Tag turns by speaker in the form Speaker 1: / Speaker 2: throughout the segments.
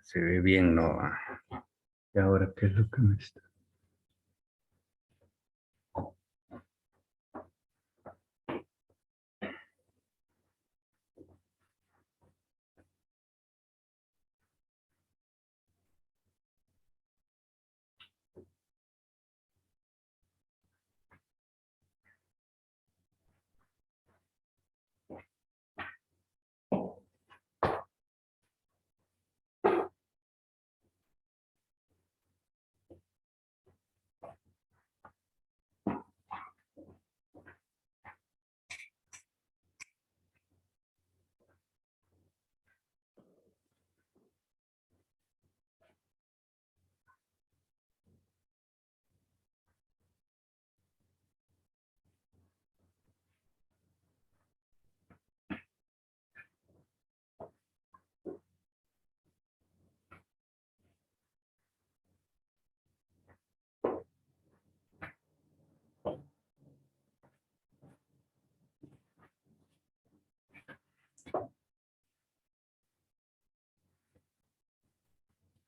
Speaker 1: Se ve bien, ¿no? ¿Y ahora qué es lo que me está?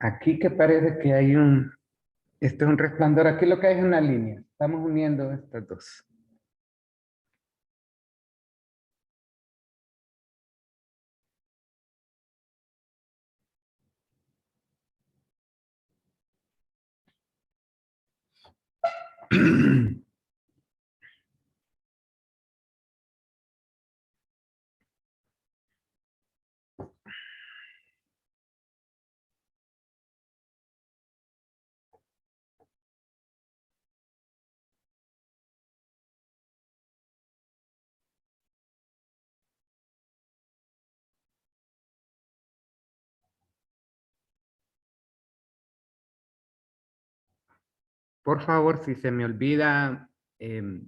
Speaker 1: Aquí que parece que hay un, este es un resplandor, aquí lo que hay es una línea. Estamos uniendo estas dos. Por favor, si se me olvida el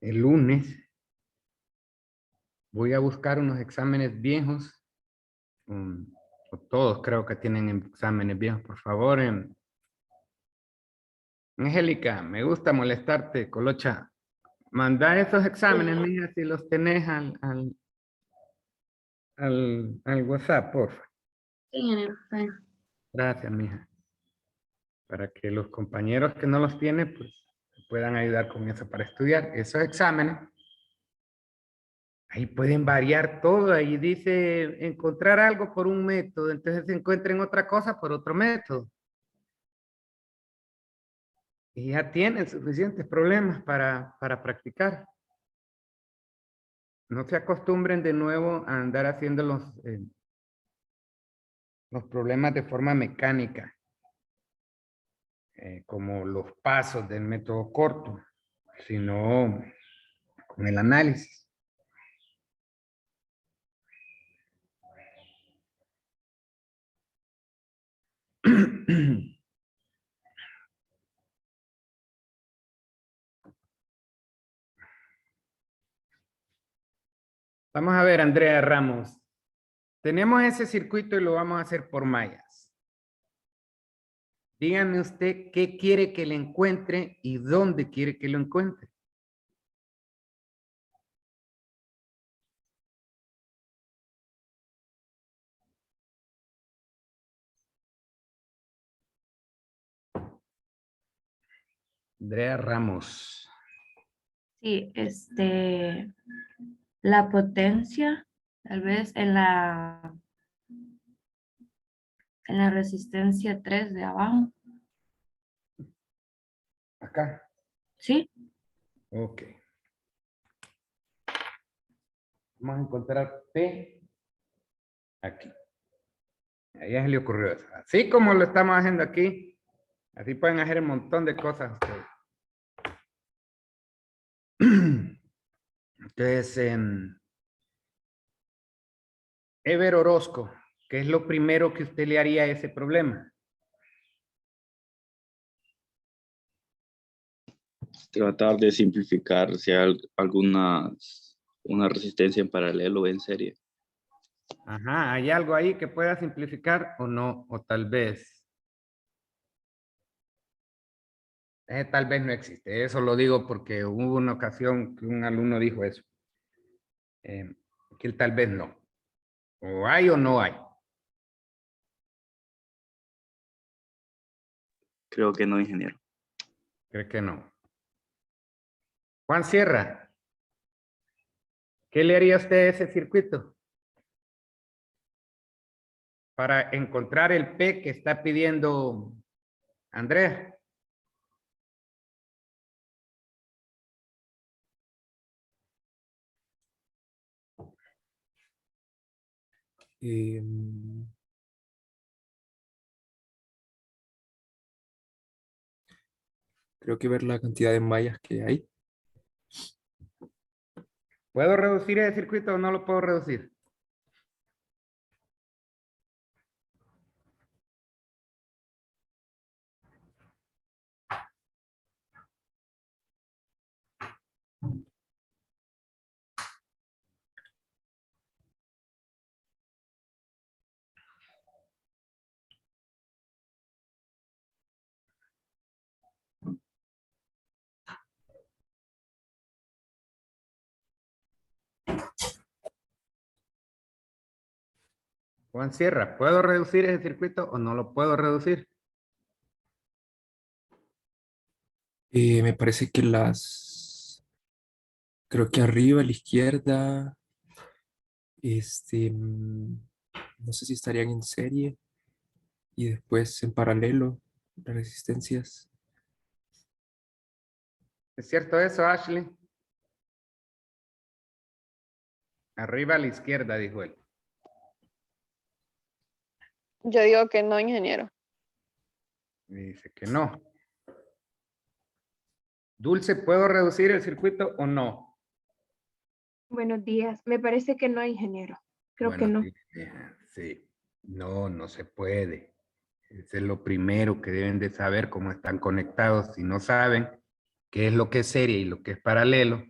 Speaker 1: lunes, voy a buscar unos exámenes viejos. O todos creo que tienen exámenes viejos, por favor. Angélica, me gusta molestarte, Colocha. Manda esos exámenes, mija, si los tenés al WhatsApp, por favor.
Speaker 2: Sí, ingeniero. Está bien.
Speaker 1: Gracias, mija. Para que los compañeros que no los tienen, pues, puedan ayudar con eso para estudiar. Esos exámenes, ahí pueden variar todo. Ahí dice encontrar algo por un método, entonces encuentren otra cosa por otro método. Y ya tienen suficientes problemas para practicar. No se acostumbren de nuevo a andar haciendo los problemas de forma mecánica, como los pasos del método corto, sino con el análisis. Vamos a ver, Andrea Ramos. Tenemos ese circuito y lo vamos a hacer por mallas. Dígame usted qué quiere que le encuentre y dónde quiere que lo encuentre. Andrea Ramos.
Speaker 2: Sí, la potencia, tal vez en la resistencia 3 de abajo.
Speaker 1: Acá.
Speaker 2: Sí,
Speaker 1: Ok. Vamos a encontrar P aquí. A ella se le ocurrió eso. Así como lo estamos haciendo aquí, así pueden hacer un montón de cosas ustedes. Entonces, Ever Orozco, ¿qué es lo primero que usted le haría a ese problema?
Speaker 3: Tratar de simplificar si hay una resistencia en paralelo o en serie.
Speaker 1: Ajá, ¿hay algo ahí que pueda simplificar o no? O tal vez no existe. Eso lo digo porque hubo una ocasión que un alumno dijo eso. Que tal vez no. O hay o no hay.
Speaker 3: Creo que no, ingeniero.
Speaker 1: Creo que no. Juan Sierra, ¿qué le haría usted a ese circuito? Para encontrar el P que está pidiendo Andrea.
Speaker 4: Em, Creo que ver la cantidad de mallas que hay.
Speaker 1: ¿Puedo reducir ese circuito o no lo puedo reducir? Juan Sierra, ¿puedo reducir ese circuito o no lo puedo reducir?
Speaker 4: Me parece que creo que arriba a la izquierda, no sé si estarían en serie y después en paralelo las resistencias.
Speaker 1: ¿Es cierto eso, Ashley? Arriba a la izquierda, dijo él.
Speaker 5: Yo digo que no, ingeniero.
Speaker 1: Dice que no. Dulce, ¿puedo reducir el circuito o no?
Speaker 6: Buenos días. Me parece que no, ingeniero. Creo que
Speaker 1: Bueno,
Speaker 6: no.
Speaker 1: sí, sí. No, no se puede. Eso es lo primero que deben de saber cómo están conectados. Si no saben qué es lo que es serie y lo que es paralelo,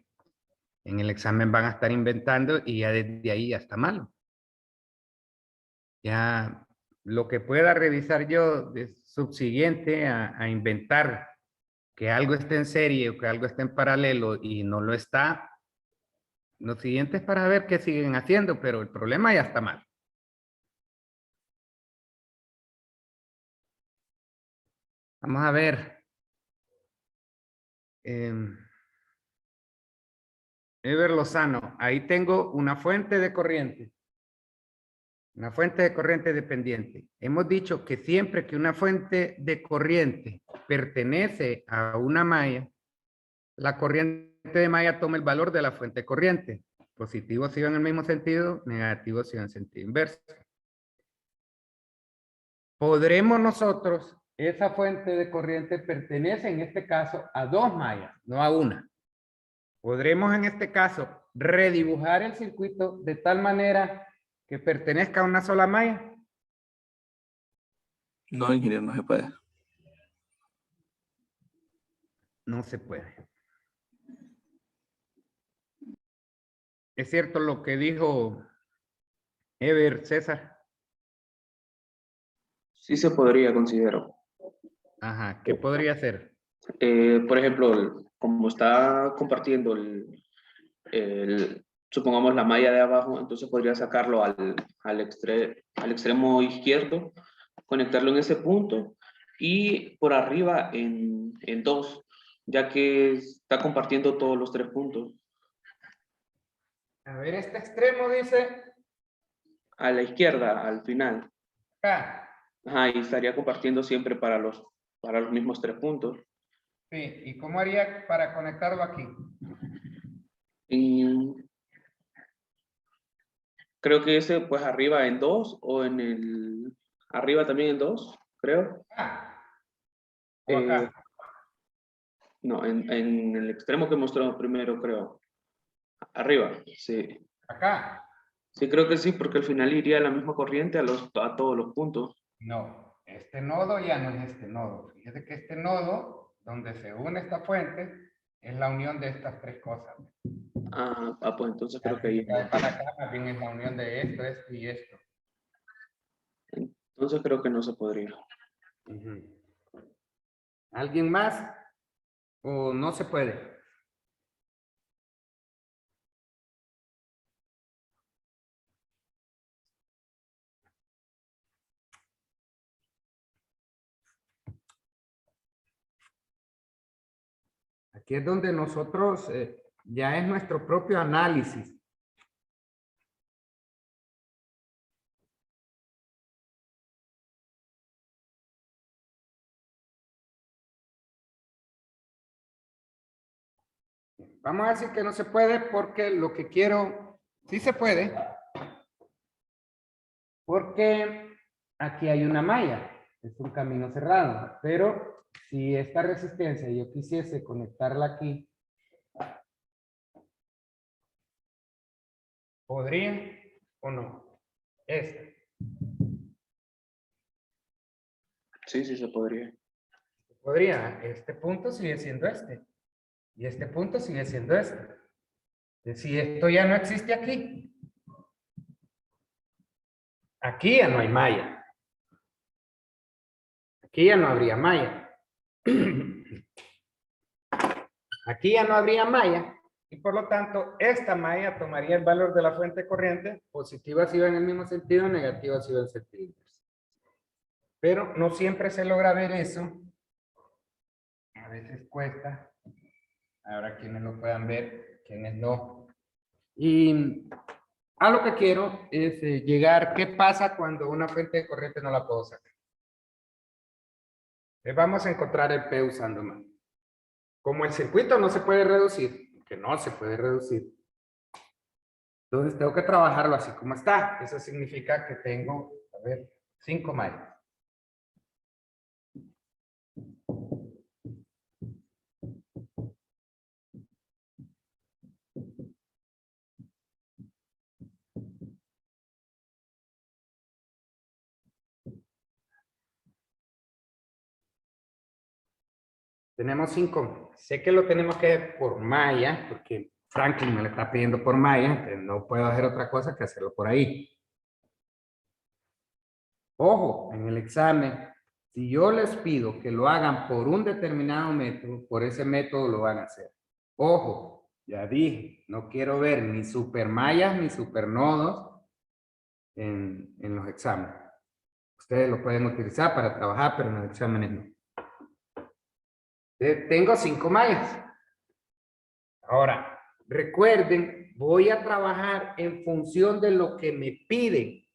Speaker 1: en el examen van a estar inventando y ya desde ahí ya está malo. Ya lo que pueda revisar yo de subsiguiente a inventar que algo esté en serie o que algo esté en paralelo y no lo está, lo siguiente es para ver qué siguen haciendo, pero el problema ya está mal. Vamos a ver. Ever Lozano, ahí tengo una fuente de corriente. Una fuente de corriente dependiente. Hemos dicho que siempre que una fuente de corriente pertenece a una malla, la corriente de malla toma el valor de la fuente de corriente. Positivo si va en el mismo sentido, negativo si va en sentido inverso. Podremos nosotros, esa fuente de corriente pertenece en este caso a dos mallas, no a una. Podremos en este caso redibujar el circuito de tal manera que pertenezca a una sola malla.
Speaker 3: No, ingeniero, no se puede.
Speaker 1: No se puede. Es cierto lo que dijo Ever César.
Speaker 7: Sí se podría, considero.
Speaker 1: Ajá, ¿qué podría ser?
Speaker 7: Por ejemplo, como está compartiendo supongamos la malla de abajo, entonces podría sacarlo al extremo izquierdo, conectarlo en ese punto y por arriba en dos, ya que está compartiendo todos los tres puntos.
Speaker 1: A ver, este extremo dice
Speaker 7: A la izquierda, al final.
Speaker 1: acá.
Speaker 7: Ajá, y estaría compartiendo siempre para los mismos tres puntos.
Speaker 1: Sí, ¿y cómo haría para conectarlo aquí?
Speaker 7: Y creo que ese, pues arriba en dos o arriba también en dos, creo.
Speaker 1: Acá. O acá.
Speaker 7: No, en el extremo que mostramos primero, creo. Arriba, sí.
Speaker 1: Acá.
Speaker 7: Sí, creo que sí, porque al final iría la misma corriente a todos los puntos.
Speaker 1: No, este nodo ya no es este nodo. Fíjate que este nodo, donde se une esta fuente, es la unión de estas tres cosas.
Speaker 7: Pues entonces creo
Speaker 1: La
Speaker 7: que ahí.
Speaker 1: que cae para acá más bien es la unión de esto, esto y esto.
Speaker 7: Entonces creo que no se podría.
Speaker 1: ¿Alguien más? ¿O no se puede? Aquí es donde nosotros ya es nuestro propio análisis. Vamos a decir que no se puede porque lo que quiero, sí se puede, porque aquí hay una malla, es un camino cerrado, pero si esta resistencia yo quisiese conectarla aquí, ¿podría o no?
Speaker 7: Sí, sí se podría.
Speaker 1: Podría, este punto sigue siendo este. Y este punto sigue siendo este. Si esto ya no existe aquí. Aquí ya no hay malla. Aquí ya no habría malla. Aquí ya no habría malla. Y por lo tanto, esta malla tomaría el valor de la fuente corriente. Positiva si va en el mismo sentido, negativa si va en sentido inverso. Pero no siempre se logra ver eso. A veces cuesta. Habrá quienes lo puedan ver, quienes no. Y a lo que quiero es llegar, ¿qué pasa cuando una fuente de corriente no la puedo sacar? Vamos a encontrar el P usando más. Como el circuito no se puede reducir, que no se puede reducir, entonces tengo que trabajarlo así como está. Eso significa que tengo, a ver, 5 mallas. Tenemos 5. Sé que lo tenemos que ver por malla, porque Franklin me lo está pidiendo por malla, entonces no puedo hacer otra cosa que hacerlo por ahí. Ojo, en el examen, si yo les pido que lo hagan por un determinado método, por ese método lo van a hacer. Ojo, ya dije, no quiero ver ni supermallas ni supernodos en los exámenes. Ustedes lo pueden utilizar para trabajar, pero en los exámenes no. Tengo 5 mallas. Ahora, recuerden, voy a trabajar en función de lo que me piden.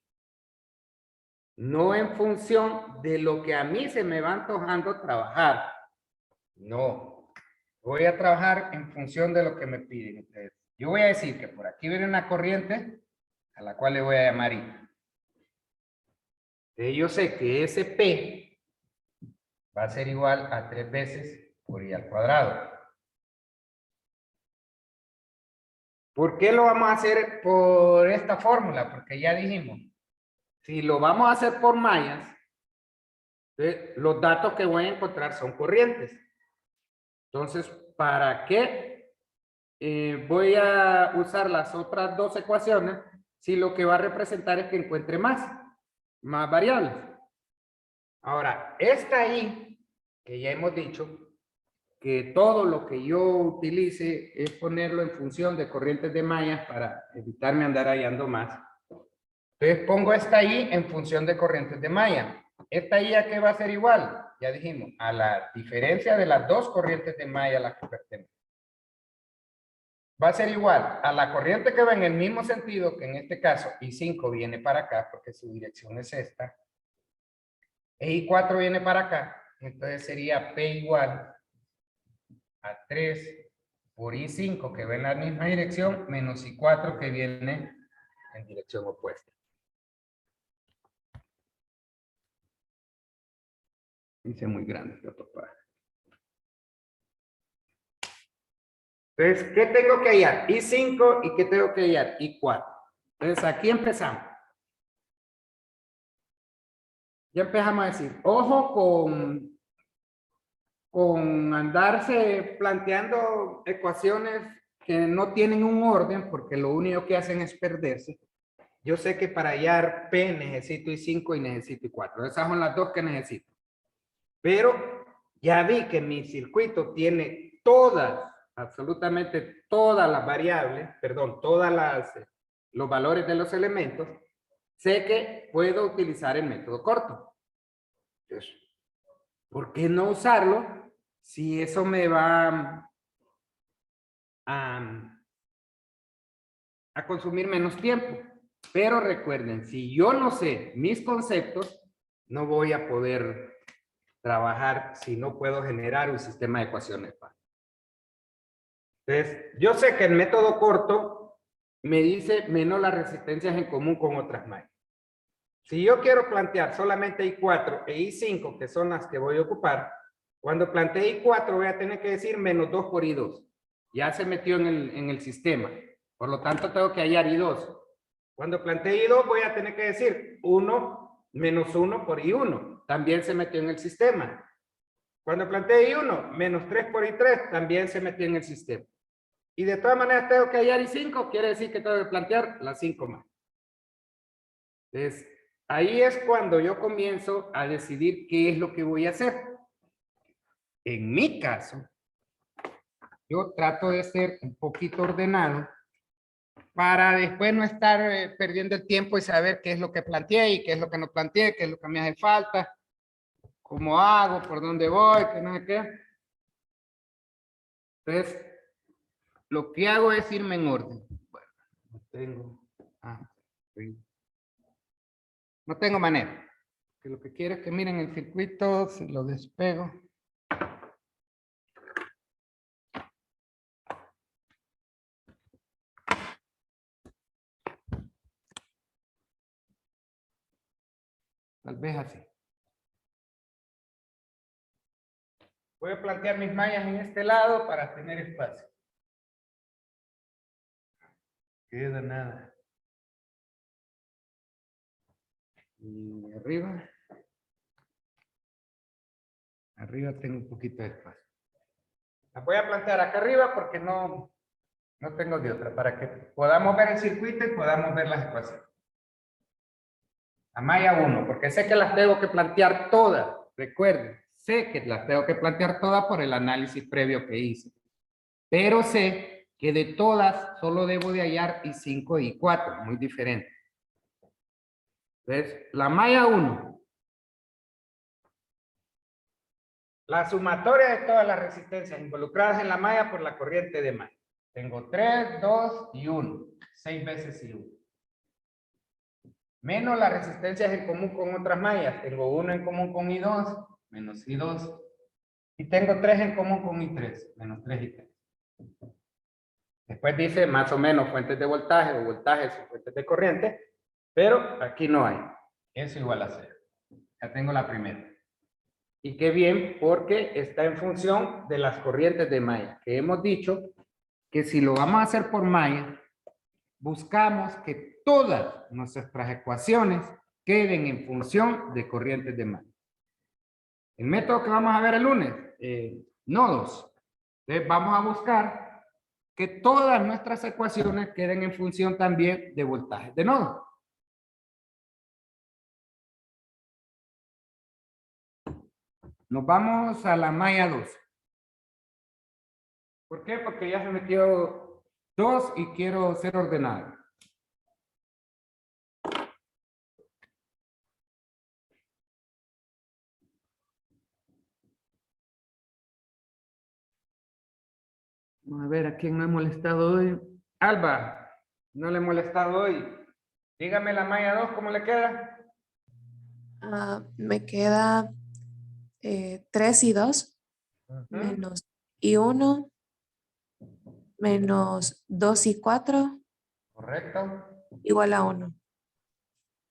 Speaker 1: No en función de lo que a mí se me va antojando trabajar. No. Voy a trabajar en función de lo que me piden ustedes. Yo voy a decir que por aquí viene una corriente a la cual le voy a llamar I. Yo sé que ese P va a ser igual a 3 veces por I al cuadrado. ¿Por qué lo vamos a hacer por esta fórmula? Porque ya dijimos, si lo vamos a hacer por mallas, los datos que voy a encontrar son corrientes. Entonces, ¿para qué voy a usar las otras 2 ecuaciones si lo que va a representar es que encuentre más variables? Ahora, esta I, que ya hemos dicho, que todo lo que yo utilice es ponerlo en función de corrientes de mallas para evitarme andar hallando más. Entonces pongo esta I en función de corrientes de malla. ¿Esta I a qué va a ser igual? Ya dijimos, a la diferencia de las 2 corrientes de malla a las que pertenecen. Va a ser igual a la corriente que va en el mismo sentido, que en este caso I5 viene para acá, porque su dirección es esta. E I4 viene para acá. Entonces sería P igual a 3 por I5 que va en la misma dirección, menos I4 que viene en dirección opuesta. Hice muy grande esta topada. Entonces, ¿qué tengo que hallar? I5 y ¿qué tengo que hallar? I4. Entonces, aquí empezamos. Ya empezamos a decir, ojo con andarse planteando ecuaciones que no tienen un orden, porque lo único que hacen es perderse. Yo sé que para hallar P necesito I5 y necesito I4. Esas son las 2 que necesito. Pero ya vi que mi circuito tiene todas, absolutamente todas las variables, perdón, los valores de los elementos. Sé que puedo utilizar el método corto. Entonces, ¿por qué no usarlo si eso me va a consumir menos tiempo. Pero recuerden, si yo no sé mis conceptos, no voy a poder trabajar si no puedo generar un sistema de ecuaciones. Entonces, yo sé que el método corto me dice menos las resistencias en común con otras mallas. Si yo quiero plantear solamente I4 e I5, que son las que voy a ocupar, cuando plantee I4 voy a tener que decir menos 2 por I2. Ya se metió en el sistema. Por lo tanto, tengo que hallar I2. Cuando plantee I2 voy a tener que decir 1 menos 1 por I1. También se metió en el sistema. Cuando plantee I1 menos 3 por I3, también se metió en el sistema. Y de todas maneras tengo que hallar I5, quiere decir que tengo que plantear las 5 más. Entonces, ahí es cuando yo comienzo a decidir qué es lo que voy a hacer. En mi caso, yo trato de ser un poquito ordenado para después no estar perdiendo el tiempo y saber qué es lo que planteé y qué es lo que no planteé, qué es lo que me hace falta, cómo hago, por dónde voy, qué no sé qué. Entonces, lo que hago es irme en orden. Bueno, no tengo manera. Que lo que quiero es que miren el circuito, se lo despego. Tal vez así. Voy a plantear mis mallas en este lado para tener espacio. Queda nada. Y arriba. Arriba tengo un poquito de espacio. Las voy a plantear acá arriba porque no tengo de otra. Para que podamos ver el circuito y podamos ver las ecuaciones. La malla 1, porque sé que las tengo que plantear todas. Recuerden, sé que las tengo que plantear todas por el análisis previo que hice. Pero sé que de todas solo debo de hallar I5 y I4, muy diferente. Entonces, la malla 1. La sumatoria de todas las resistencias involucradas en la malla por la corriente de malla. Tengo 3, 2 y 1. 6 veces I1. Menos las resistencias en común con otras mallas. Tengo 1 en común con I2, menos I2. Y tengo 3 en común con I3, menos 3 y 3. Después dice más o menos fuentes de voltaje o voltajes o fuentes de corriente, pero aquí no hay. Eso igual a 0. Ya tengo la primera. Y qué bien, porque está en función de las corrientes de malla, que hemos dicho que si lo vamos a hacer por malla, buscamos que todas nuestras ecuaciones queden en función de corrientes de malla. El método que vamos a ver el lunes, nodos. Entonces vamos a buscar que todas nuestras ecuaciones queden en función también de voltajes de nodo. Nos vamos a la malla 2. ¿Por qué? Porque ya se metió 2 y quiero ser ordenado. Vamos a ver a quién no he molestado hoy. Alba, no le he molestado hoy. Dígame la malla 2, ¿cómo le queda?
Speaker 8: Me queda 3 y 2 menos y 1 menos 2 y 4
Speaker 1: Correcto.
Speaker 8: igual a 1.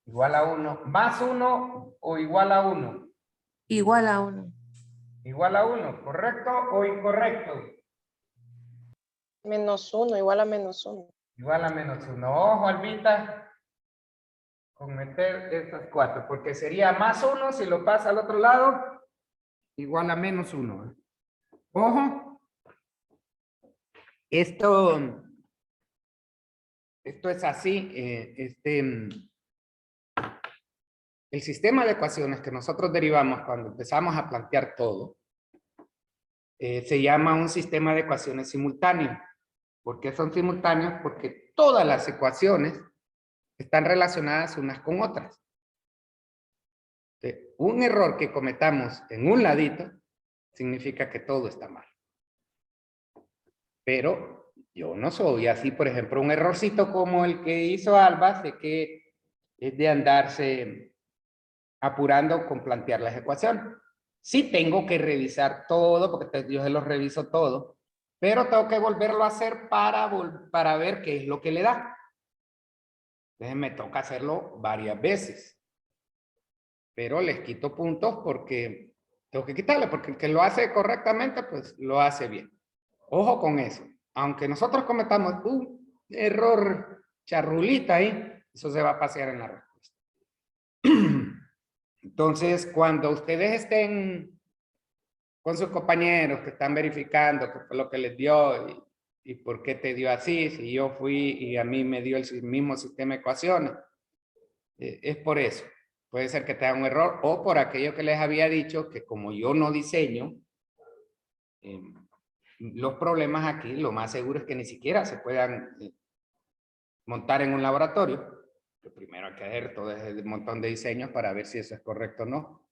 Speaker 1: Igual a 1. ¿Más 1 o igual a 1?
Speaker 8: Igual a 1.
Speaker 1: Igual a 1, ¿correcto o incorrecto?
Speaker 5: Menos 1, igual a menos 1.
Speaker 1: Igual a menos 1. Ojo, Albita, con meter estas 4, porque sería más 1 si lo pasa al otro lado, igual a menos 1. Ojo, esto es así, el sistema de ecuaciones que nosotros derivamos cuando empezamos a plantear todo, se llama un sistema de ecuaciones simultáneo. ¿Por qué son simultáneos? Porque todas las ecuaciones están relacionadas unas con otras. Un error que cometamos en un ladito significa que todo está mal. Pero Yo no soy así, por ejemplo, un errorcito como el que hizo Alba, sé que es de andarse apurando con plantear las ecuaciones. Sí tengo que revisar todo, porque yo se los reviso todo, pero tengo que volverlo a hacer para ver qué es lo que le da. Entonces me toca hacerlo varias veces. Pero les quito puntos porque tengo que quitarle, porque el que lo hace correctamente, pues lo hace bien. Ojo con eso. Aunque nosotros cometamos un error charrulita ahí, eso se va a pasear en la respuesta. Entonces, cuando ustedes estén con sus compañeros que están verificando qué fue lo que les dio y por qué te dio así, si yo fui y a mí me dio el mismo sistema de ecuaciones, es por eso. Puede ser que te haga un error o por aquello que les había dicho que como yo no diseño, los problemas aquí, lo más seguro es que ni siquiera se puedan montar en un laboratorio. Que primero hay que hacer todo ese montón de diseños para ver si eso es correcto o no.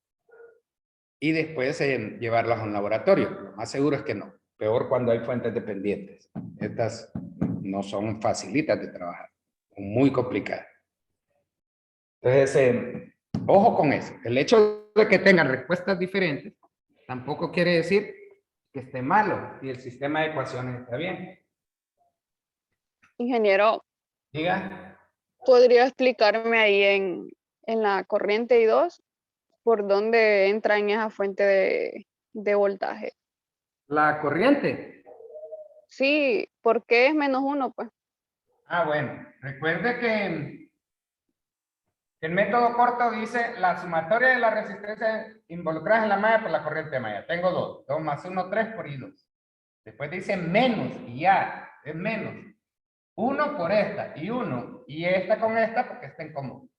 Speaker 1: Y después llevarlos a un laboratorio. Lo más seguro es que no. Peor cuando hay fuentes dependientes. Estas no son facilitas de trabajar. Son muy complicadas. Entonces, ojo con eso. El hecho de que tengan respuestas diferentes tampoco quiere decir que esté malo y el sistema de ecuaciones está bien.
Speaker 9: Ingeniero,
Speaker 1: Diga.
Speaker 9: ¿podría explicarme ahí en la corriente I2 por dónde entra en esa fuente de voltaje?
Speaker 1: La corriente.
Speaker 9: Sí, ¿por qué es -1? Pues
Speaker 1: Ah, bueno. Recuerde que el método corto dice la sumatoria de las resistencias involucradas en la malla por la corriente de malla. Tengo 2. 2 más 1, 3 por I2. Después dice menos y ya, es menos. 1 por esta y 1 y esta con esta porque está en común.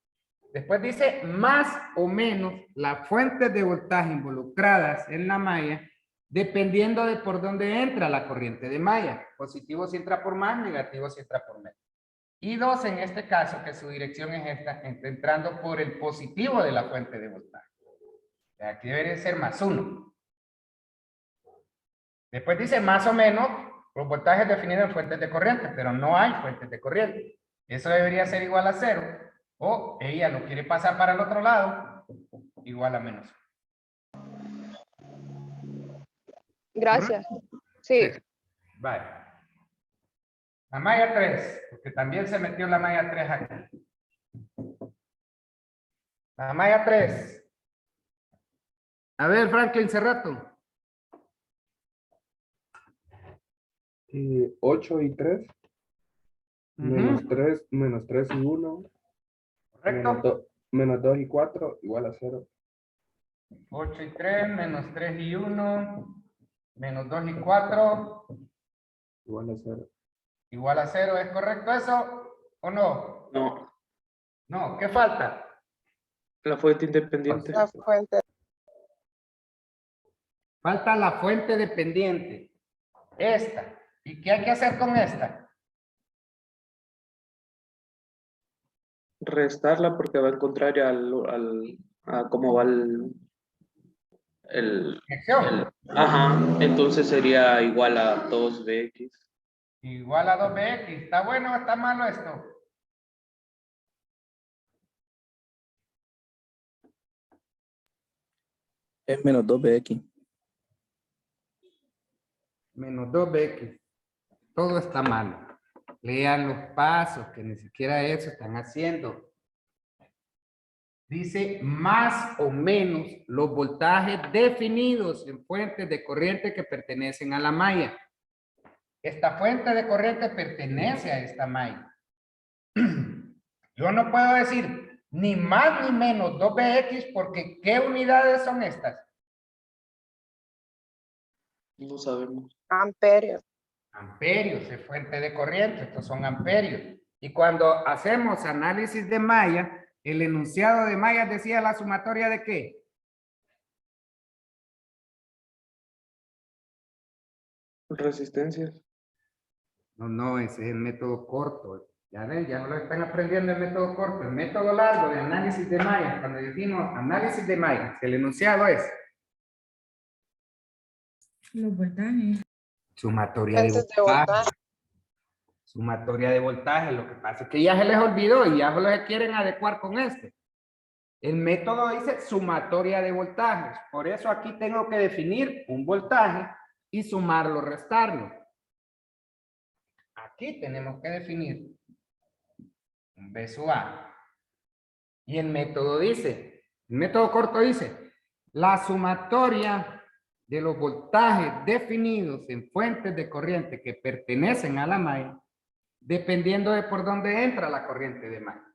Speaker 1: Después dice más o menos las fuentes de voltaje involucradas en la malla dependiendo de por dónde entra la corriente de malla. Positivo si entra por más, negativo si entra por menos. Y 2 en este caso, que su dirección es esta, está entrando por el positivo de la fuente de voltaje. Aquí debería ser más 1. Después dice más o menos los voltajes definidos en fuentes de corriente, pero no hay fuentes de corriente. Eso debería ser igual a 0. O ella lo quiere pasar para el otro lado, igual a menos.
Speaker 9: gracias. Sí,
Speaker 1: Vale. La malla 3, porque también se metió la malla 3 aquí. La malla 3. A ver, Franklin Cerrato.
Speaker 10: 8 y 3. Menos 3 y 1.
Speaker 1: Correcto.
Speaker 10: Menos 2 y 4 igual a 0.
Speaker 1: 8 y 3, menos 3 y 1, menos 2 y 4.
Speaker 10: Igual a 0.
Speaker 1: Igual a 0. ¿Es correcto eso o no?
Speaker 7: No,
Speaker 1: No, ¿qué falta?
Speaker 7: la fuente independiente.
Speaker 5: La fuente.
Speaker 1: Falta la fuente dependiente. Esta. ¿Y qué hay que hacer con esta?
Speaker 7: Restarla porque va en contrario a cómo va
Speaker 1: Dirección.
Speaker 7: ajá, entonces sería igual a 2bx.
Speaker 1: Igual a 2bx. ¿Está bueno o está malo esto?
Speaker 11: Es menos 2bx.
Speaker 1: Menos 2bx. Todo está malo. Lean los pasos, que ni siquiera eso están haciendo. Dice más o menos los voltajes definidos en fuentes de corriente que pertenecen a la malla. Esta fuente de corriente pertenece a esta malla. Yo no puedo decir ni más ni menos 2bx porque ¿qué unidades son estas?
Speaker 7: No sabemos.
Speaker 5: Amperios.
Speaker 1: Amperios es fuente de corriente, estos son amperios. Y cuando hacemos análisis de malla, el enunciado de malla decía la sumatoria de ¿qué?
Speaker 7: Resistencias.
Speaker 1: No, ese es el método corto. Ya ven, ya no lo están aprendiendo el método corto. El método largo de análisis de malla, cuando decimos análisis de malla, el enunciado es
Speaker 12: los voltajes.
Speaker 1: sumatoria de
Speaker 5: Fuentes de voltaje.
Speaker 1: voltaje. Sumatoria de voltaje. Lo que pasa es que ya se les olvidó y ya se quieren adecuar con este. El método dice sumatoria de voltajes. Por eso aquí tengo que definir un voltaje y sumarlo, restarlo. Aquí tenemos que definir un B sub A. Y el método dice, el método corto dice, la sumatoria de los voltajes definidos en fuentes de corriente que pertenecen a la malla, dependiendo de por dónde entra la corriente de malla.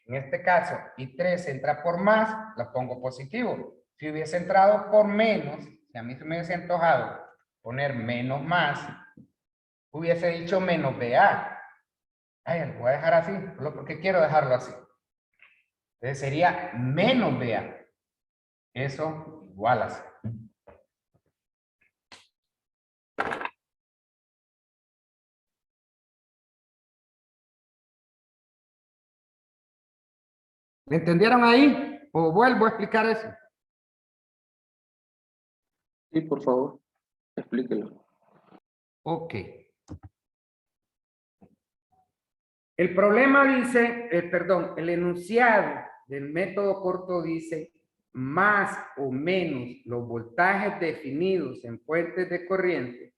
Speaker 1: En este caso, I3 entra por más, lo pongo positivo. Si hubiese entrado por menos, si a mí se me hubiese antojado poner menos más, hubiese dicho menos BA. Ay, lo voy a dejar así, solo porque quiero dejarlo así. Entonces sería menos BA. Eso igual a 0. ¿Me entendieron ahí? ¿O vuelvo a explicar eso?
Speaker 7: Sí, por favor, explíquelo.
Speaker 1: Ok. El problema dice, perdón, el enunciado del método corto dice más o menos los voltajes definidos en fuentes de corriente,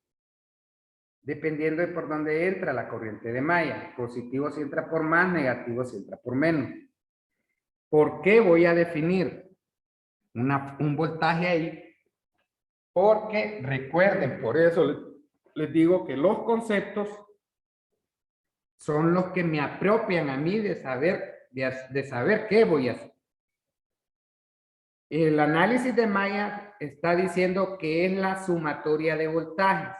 Speaker 1: dependiendo de por dónde entra la corriente de malla. Positivo si entra por más, negativo si entra por menos. ¿Por qué voy a definir un voltaje ahí? Porque recuerden, por eso les digo que los conceptos son los que me apropian a mí de saber qué voy a hacer. El análisis de malla está diciendo que es la sumatoria de voltajes.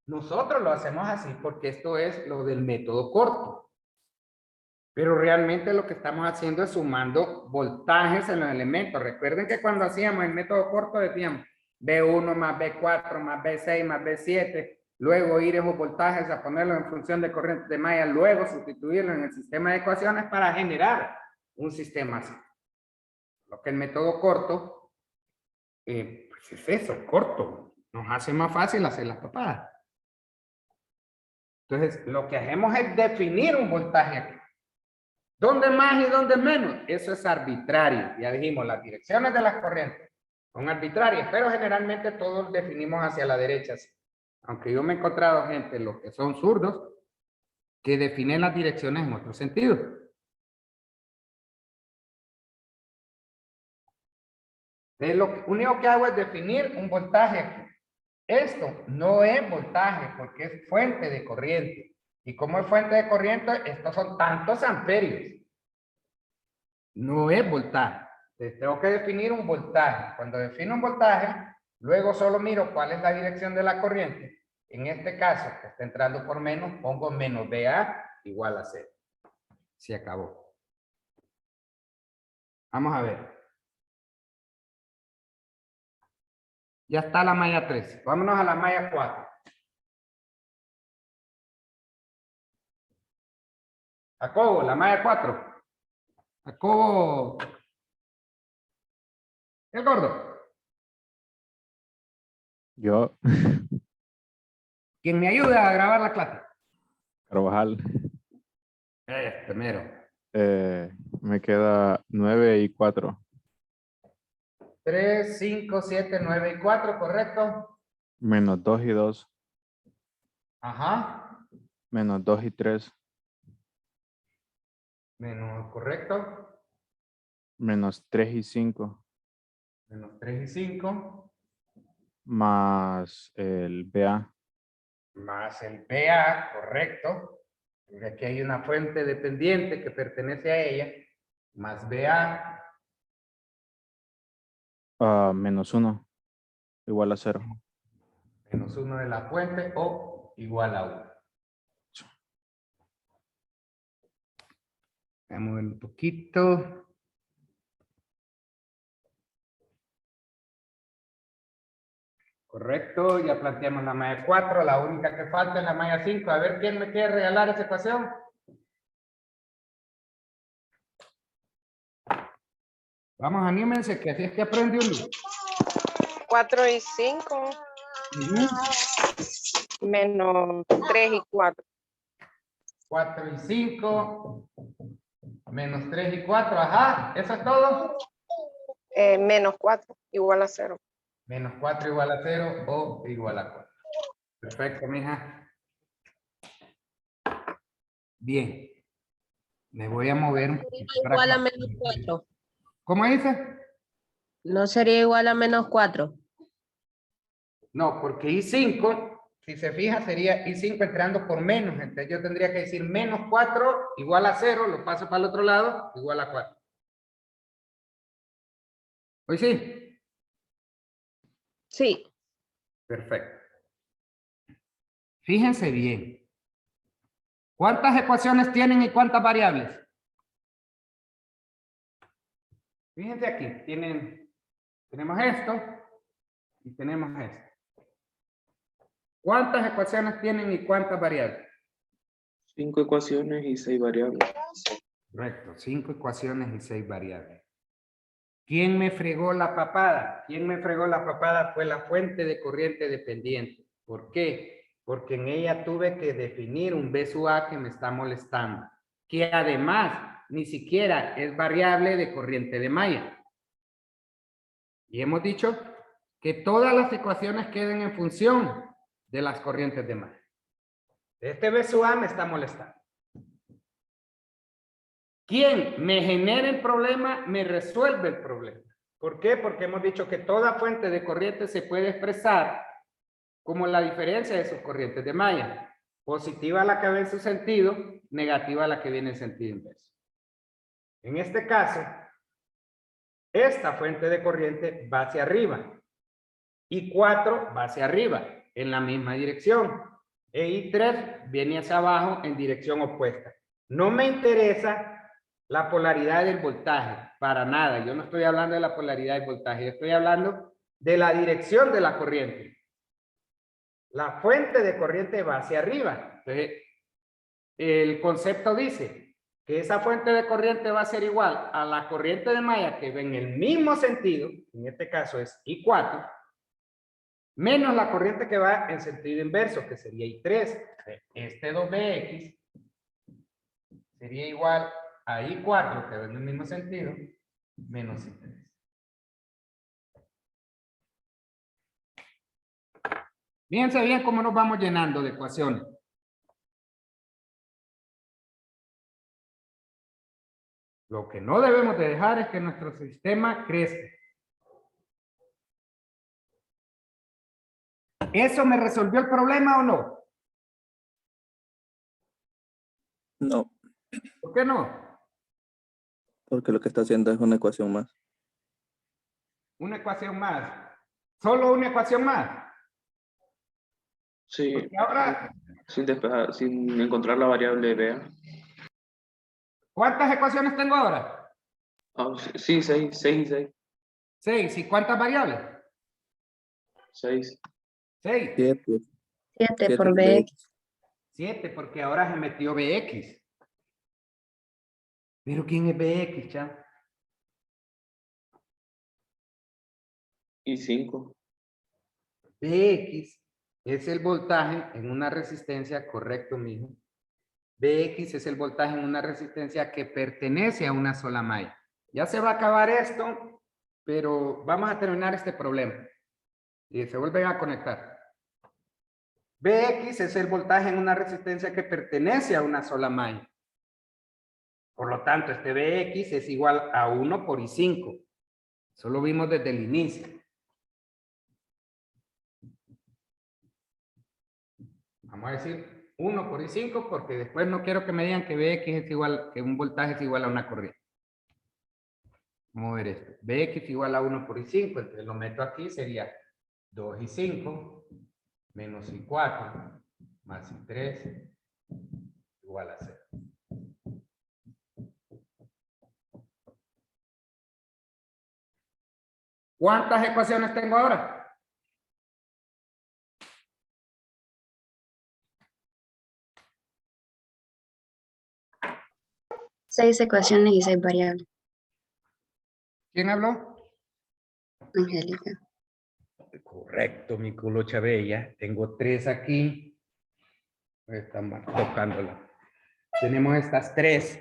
Speaker 1: Nosotros lo hacemos así porque esto es lo del método corto. Pero realmente lo que estamos haciendo es sumando voltajes en los elementos. Recuerden que cuando hacíamos el método corto decíamos B1 más B4 más B6 más B7. Luego ir esos voltajes a ponerlos en función de corriente de malla. Luego sustituirlo en el sistema de ecuaciones para generar un sistema así. Lo que el método corto, pues es eso, corto. Nos hace más fácil hacer las papadas. Entonces, lo que hacemos es definir un voltaje aquí. ¿Dónde más y dónde menos? Eso es arbitrario. Ya dijimos, las direcciones de las corrientes son arbitrarias, pero generalmente todos definimos hacia la derecha. Aunque yo me he encontrado gente, los que son zurdos, que definen las direcciones en otro sentido. Entonces, lo único que hago es definir un voltaje aquí. Esto no es voltaje porque es fuente de corriente. Y como es fuente de corriente, estos son tantos amperios. No es voltaje. Entonces tengo que definir un voltaje. Cuando defino un voltaje, luego solo miro cuál es la dirección de la corriente. En este caso, que está entrando por menos, pongo menos BA igual a 0. Se acabó. Vamos a ver. Ya está la malla 3. Vámonos a la malla 4. Jacobo, la malla 4. Jacobo. El gordo.
Speaker 11: Yo,
Speaker 1: ¿Quién me ayuda a grabar la clase?
Speaker 11: Carvajal,
Speaker 1: Mero.
Speaker 11: me queda 9 y 4.
Speaker 1: 3, 5, 7, 9 y 4, ¿correcto?
Speaker 11: Menos 2 y 2.
Speaker 1: Ajá.
Speaker 11: Menos 2 y 3.
Speaker 1: Menos, ¿correcto?
Speaker 11: Menos 3 y 5.
Speaker 1: Menos 3 y 5.
Speaker 11: Más el BA.
Speaker 1: Más el PA, correcto. Porque aquí hay una fuente dependiente que pertenece a ella. Más BA.
Speaker 11: Menos 1. Igual a 0.
Speaker 1: Menos 1 de la fuente o igual a 1. Vamos a ver un poquito. Correcto, ya planteamos la malla 4, la única que falta es la malla 5. A ver, ¿quién me quiere regalar esa ecuación? Vamos, anímense, que así es que aprende uno.
Speaker 5: 4 y 5. Menos 3 y 4.
Speaker 1: 4 y 5. Menos 3 y 4. Ajá. ¿Eso es todo?
Speaker 5: Menos 4 igual a 0.
Speaker 1: Menos 4 igual a 0 o igual a 4. Perfecto, mija. Bien. Me voy a mover un poquito para
Speaker 12: Igual a
Speaker 1: acá.
Speaker 12: menos 4.
Speaker 1: ¿Cómo dice?
Speaker 12: No sería igual a menos 4.
Speaker 1: No, porque I5, si se fija, sería I5 entrando por menos. Entonces yo tendría que decir menos 4 igual a 0, lo paso para el otro lado, igual a 4. ¿Hoy sí?
Speaker 12: Sí.
Speaker 1: Perfecto. Fíjense bien. ¿Cuántas ecuaciones tienen y cuántas variables? Fíjense aquí, tenemos esto y tenemos esto. ¿Cuántas ecuaciones tienen y cuántas variables?
Speaker 7: 5 ecuaciones y 6 variables.
Speaker 1: Correcto, 5 ecuaciones y 6 variables. ¿Quién me fregó la papada? ¿Quién me fregó la papada? Fue la fuente de corriente dependiente. ¿Por qué? Porque en ella tuve que definir un B sub A que me está molestando, que además ni siquiera es variable de corriente de malla. Y hemos dicho que todas las ecuaciones queden en función de las corrientes de malla. Este B sub A me está molestando. ¿Quién me genera el problema? Me resuelve el problema. ¿Por qué? Porque hemos dicho que toda fuente de corriente se puede expresar como la diferencia de sus corrientes de malla. Positiva la que va en su sentido, negativa la que viene en sentido inverso. En este caso, esta fuente de corriente va hacia arriba y 4 va hacia arriba en la misma dirección. E I3 viene hacia abajo en dirección opuesta. No me interesa la polaridad del voltaje, para nada. Yo no estoy hablando de la polaridad del voltaje, yo estoy hablando de la dirección de la corriente. La fuente de corriente va hacia arriba. Entonces, el concepto dice que esa fuente de corriente va a ser igual a la corriente de malla que va en el mismo sentido, en este caso es I4, menos la corriente que va en sentido inverso, que sería I3. Este 2BX sería igual a I4, que va en el mismo sentido, menos I3. Fíjense bien cómo nos vamos llenando de ecuaciones. Lo que no debemos de dejar es que nuestro sistema crezca. ¿Eso me resolvió el problema o no?
Speaker 13: No,
Speaker 1: ¿Por qué no?
Speaker 13: porque lo que está haciendo es una ecuación más.
Speaker 1: Una ecuación más. ¿Solo una ecuación más?
Speaker 7: Sí.
Speaker 1: Porque ahora,
Speaker 7: Sin despejar, sin encontrar la variable B.
Speaker 1: ¿cuántas ecuaciones tengo ahora?
Speaker 7: Oh, sí, 6 y 6.
Speaker 1: 6. ¿Y cuántas variables?
Speaker 7: 6.
Speaker 1: 6.
Speaker 13: 7.
Speaker 12: 7 por BX.
Speaker 1: 7, porque ahora se metió BX. ¿Pero quién es BX, chavo?
Speaker 7: Y 5.
Speaker 1: BX es el voltaje en una resistencia, correcto, mijo. BX es el voltaje en una resistencia que pertenece a una sola malla. Ya se va a acabar esto, pero vamos a terminar este problema. Y se vuelven a conectar. BX es el voltaje en una resistencia que pertenece a una sola malla. Por lo tanto, este BX es igual a 1 por I5. Eso lo vimos desde el inicio. Vamos a decir 1 por I5 porque después no quiero que me digan que BX es igual, que un voltaje es igual a una corriente. Vamos a ver esto. BX igual a 1 por I5, entonces lo meto aquí, sería 2 I5 menos I4 más I3 igual a 0. ¿Cuántas ecuaciones tengo ahora?
Speaker 2: Seis ecuaciones y 6 variables.
Speaker 1: ¿Quién habló?
Speaker 2: Angélica.
Speaker 1: Correcto, mi culo Chabella. Tengo 3 aquí Están tocándola. Tenemos estas tres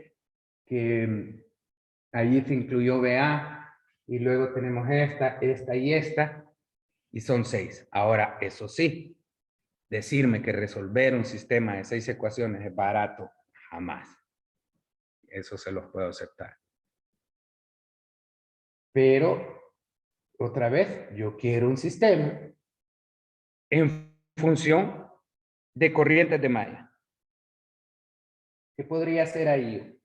Speaker 1: que allí se incluyó BA y luego tenemos esta y esta y son 6. Ahora, eso sí, decirme que resolver un sistema de 6 ecuaciones es barato, jamás. Eso se los puedo aceptar. Pero, otra vez, yo quiero un sistema en función de corrientes de malla. ¿Qué podría ser ahí?